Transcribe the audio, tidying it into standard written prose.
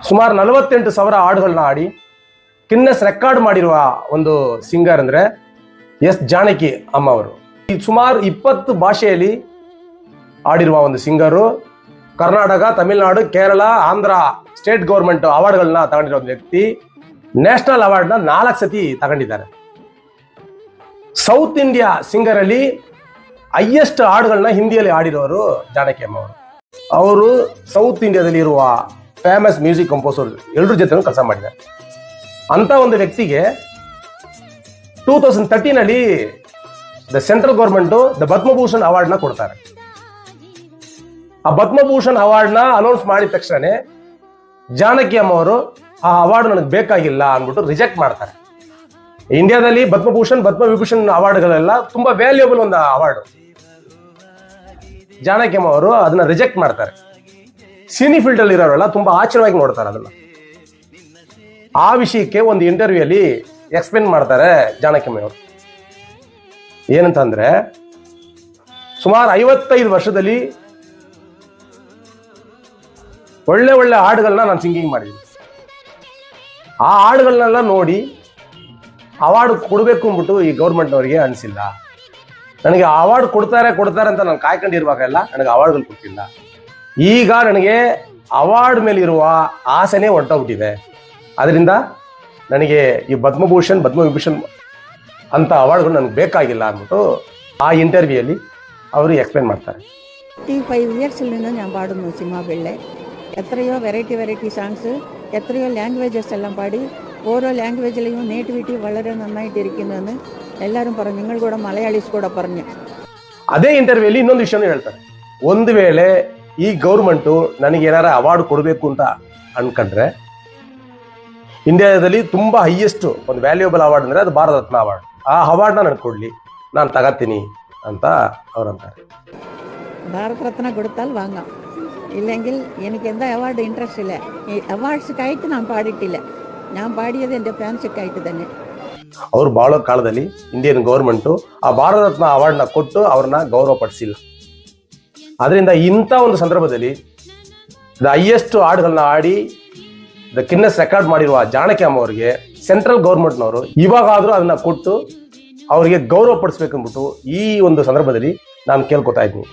ಸುಮಾರು 48,000 ಹಾಡುಗಳನ್ನ ಹಾಡಿ ಗಿನ್ನೆಸ್ ರೆಕಾರ್ಡ್ ಮಾಡಿರುವ ಒಂದು ಸಿಂಗರ್ ಅಂದ್ರೆ ಎಸ್ ಜಾನಕಿ ಅಮ್ಮ ಅವರು. ಸುಮಾರು 20 ಭಾಷೆಯಲ್ಲಿ ಹಾಡಿರುವ ಒಂದು ಸಿಂಗರು. ಕರ್ನಾಟಕ, ತಮಿಳುನಾಡು, ಕೇರಳ, ಆಂಧ್ರ ಸ್ಟೇಟ್ ಗೌರ್ಮೆಂಟ್ ಅವಾರ್ಡ್ಗಳನ್ನ ತಗೊಂಡಿರೋ ವ್ಯಕ್ತಿ. ನ್ಯಾಷನಲ್ ಅವಾರ್ಡ್ನ 4 ಸತಿ ತಗೊಂಡಿದ್ದಾರೆ. ಸೌತ್ ಇಂಡಿಯಾ ಸಿಂಗರ್ ಅಲ್ಲಿ ಹೈಯೆಸ್ಟ್ ಹಾಡುಗಳನ್ನ ಹಿಂದಿಯಲ್ಲಿ ಹಾಡಿರೋರು ಜಾನಕಿ ಅಮ್ಮ ಅವರು. ಅವರು ಸೌತ್ ಇಂಡಿಯಾದಲ್ಲಿ ಇರುವ ಫೇಮಸ್ ಮ್ಯೂಸಿಕ್ ಕಂಪೋಸರ್ ಎಲ್ಲರ ಜೊತೆ ಕೆಲಸ ಮಾಡಿದ್ದಾರೆ. ಅಂತ ಒಂದು ವ್ಯಕ್ತಿಗೆ 2013 the central government the Padma Bhushan ಅವಾರ್ಡ್ನ ಕೊಡ್ತಾರೆ. ಆ ಪದ್ಮಭೂಷಣ್ ಅವಾರ್ಡ್ನ ಅನೌನ್ಸ್ ಮಾಡಿದ ತಕ್ಷಣ ಜಾನಕಿ ಅಮ್ಮ ಅವರು ಆ ಅವಾರ್ಡ್ ನನಗೆ ಬೇಕಾಗಿಲ್ಲ ಅಂದ್ಬಿಟ್ಟು ರಿಜೆಕ್ಟ್ ಮಾಡ್ತಾರೆ. ಇಂಡಿಯಾದಲ್ಲಿ ಪದ್ಮಭೂಷಣ್ ಪದ್ಮವಿಭೂಷಣ್ ಅವಾರ್ಡ್ಗಳೆಲ್ಲ ತುಂಬಾ ವ್ಯಾಲ್ಯೂಬಲ್ ಒಂದು ಅವಾರ್ಡ್. ಜಾನಕಿ ಅಮ್ಮ ಅವರು ಅದನ್ನ ರಿಜೆಕ್ಟ್ ಮಾಡ್ತಾರೆ. ಸಿನಿ ಫೀಲ್ಡ್ ಅಲ್ಲಿ ಇರೋರೆಲ್ಲ ತುಂಬಾ ಆಶ್ಚರ್ಯವಾಗಿ ನೋಡ್ತಾರೆ ಅದನ್ನ. ಆ ವಿಷಯಕ್ಕೆ ಒಂದು ಇಂಟರ್ವ್ಯೂ ಅಲ್ಲಿ ಎಕ್ಸ್ಪ್ಲೇನ್ ಮಾಡ್ತಾರೆ ಜಾನಕಿ ಅಮ್ಮ ಅವರು. ಏನಂತಂದ್ರೆ, ಸುಮಾರು 55 ವರ್ಷದಲ್ಲಿ ಒಳ್ಳೆ ಒಳ್ಳೆ ಹಾಡುಗಳನ್ನ ನಾನು ಸಿಂಗಿಂಗ್ ಮಾಡಿದ್ದೀನಿ. ಆ ಹಾಡುಗಳನ್ನೆಲ್ಲ ನೋಡಿ ಅವಾರ್ಡ್ ಕೊಡಬೇಕು ಅಂದ್ಬಿಟ್ಟು ಈ ಗೌರ್ಮೆಂಟ್ನವರಿಗೆ ಅನಿಸಿಲ್ಲ. ನನಗೆ ಅವಾರ್ಡ್ ಕೊಡ್ತಾರೆ ಅಂತ ನಾನು ಕಾಯ್ಕೊಂಡಿರುವಾಗೆಲ್ಲ ನನಗೆ ಅವಾರ್ಡ್ಗಳು ಕೊಟ್ಟಿಲ್ಲ. ಈಗ ನನಗೆ ಅವಾರ್ಡ್ ಮೇಲಿರುವ ಆಸೆನೇ ಹೊರಟೋಗ್ಬಿಟ್ಟಿದೆ. ಅದರಿಂದ ನನಗೆ ಈ ಪದ್ಮಭೂಷಣ್ ಪದ್ಮವಿಭೂಷಣ್ ಅಂತ ಅವಾರ್ಡ್ಗಳು ನನಗೆ ಬೇಕಾಗಿಲ್ಲ ಅಂದ್ಬಿಟ್ಟು ആ ഇന്റർവ്യൂവിൽ അവർ എക്സ്പ്ലെയിൻ ಮಾಡ್ತಾರೆ. 35 ഇയേഴ്സിൽ നിന്ന് ഞാൻ പാടുന്നു സിനിമകളിലെ. എത്രയോ വെറൈറ്റി സോങ്സ്, എത്രയോ ലാംഗ്വേജസ് എല്ലാം പാടി ഓരോ ലാംഗ്വേജിലെയും നേറ്റിവിറ്റി വളരെ നന്നായിട്ടിരിക്കുന്നുവെന്ന് എല്ലാവരും പറഞ്ഞു. നിങ്ങൾ കൂടെ മലയാളീസ് കൂടെ പറഞ്ഞു. ಅದೇ ಇಂಟರ್ವ್ಯೂಲಿ ಇನ್ನೊಂದು ವಿಷಯನೂ ಹೇಳ್ತಾರೆ. ಒಂದು ವೇಳೆ ಈ ಗೌರ್ಮೆಂಟು ನನಗೆ ಏನಾರ ಅವಾರ್ಡ್ ಕೊಡಬೇಕು ಅಂತ ಅನ್ಕೊಂಡ್ರೆ, ಇಂಡಿಯಾದಲ್ಲಿ ತುಂಬಾ ಹೈಯೆಸ್ಟ್ ಒಂದು ವ್ಯಾಲ್ಯೂಬಲ್ ಅವಾರ್ಡ್ ಅಂದ್ರೆ ಅದು ಭಾರತ ರತ್ನ ಅವಾರ್ಡ್. ಆ ಅವಾರ್ಡ್ನ ನನಗೆ ಕೊಡ್ಲಿ, ನಾನು ತಗತೀನಿ ಅಂತ അവരಂತಾರೆ. ഭാരത് രത്ന കൊടുത്താൽ വാങ്ങാം, ഇല്ലെങ്കിൽ എനിക്ക് എന്താ അവാർഡ് ഇൻട്രസ്റ്റ് ഇല്ല. ഈ അവാർഡ്സ്ക്കായിട്ട് ഞാൻ പാടിയിട്ടില്ല. ഞാൻ പാടിയത് എൻ്റെ ಫ್ಯಾನ್ಸ್ಕ್ಕಾയിട്ട് തന്നെ. ಅವರು ಬಾಳೋ ಕಾಲದಲ್ಲಿ ಇಂಡಿಯನ್ ಗೌರ್ಮೆಂಟು ಆ ಭಾರತ ರತ್ನ ಅವಾರ್ಡ್ನ ಕೊಟ್ಟು ಅವ್ರನ್ನ ಗೌರವ ಪಡಿಸಿಲ್ಲ. ಅದರಿಂದ ಇಂಥ ಒಂದು ಸಂದರ್ಭದಲ್ಲಿ ದ ಹೈಯೆಸ್ಟ್ ಹಾಡುಗಳನ್ನ ಹಾಡಿ ದ ಗಿನ್ನೆಸ್ ರೆಕಾರ್ಡ್ ಮಾಡಿರುವ ಜಾನಕಿ ಅಮ್ಮ ಅವರಿಗೆ ಸೆಂಟ್ರಲ್ ಗೌರ್ಮೆಂಟ್ನವರು ಇವಾಗಾದ್ರೂ ಅದನ್ನ ಕೊಟ್ಟು ಅವರಿಗೆ ಗೌರವ ಪಡಿಸ್ಬೇಕಂದ್ಬಿಟ್ಟು ಈ ಒಂದು ಸಂದರ್ಭದಲ್ಲಿ ನಾನು ಕೇಳ್ಕೊತಾ ಇದ್ದೀನಿ.